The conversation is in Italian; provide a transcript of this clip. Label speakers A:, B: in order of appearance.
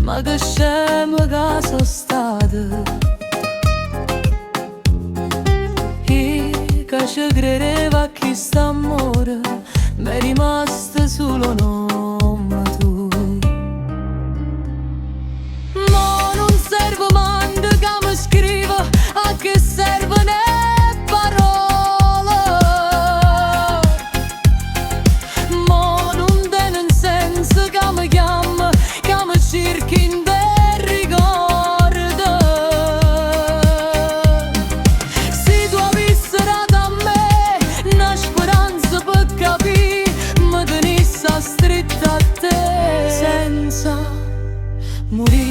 A: ma che scemo che sono stato. Che ci credeva a chi sta amore, m'è rimasto solo nome tu. Ma non serve manco che mi scriva, a che servono le parole. Ma non tiene senso che mi chiama, che mi cerchi in te ricordo. Se tu avessi dato a me una speranza per capire, mi tenissi stretta a te senza morire.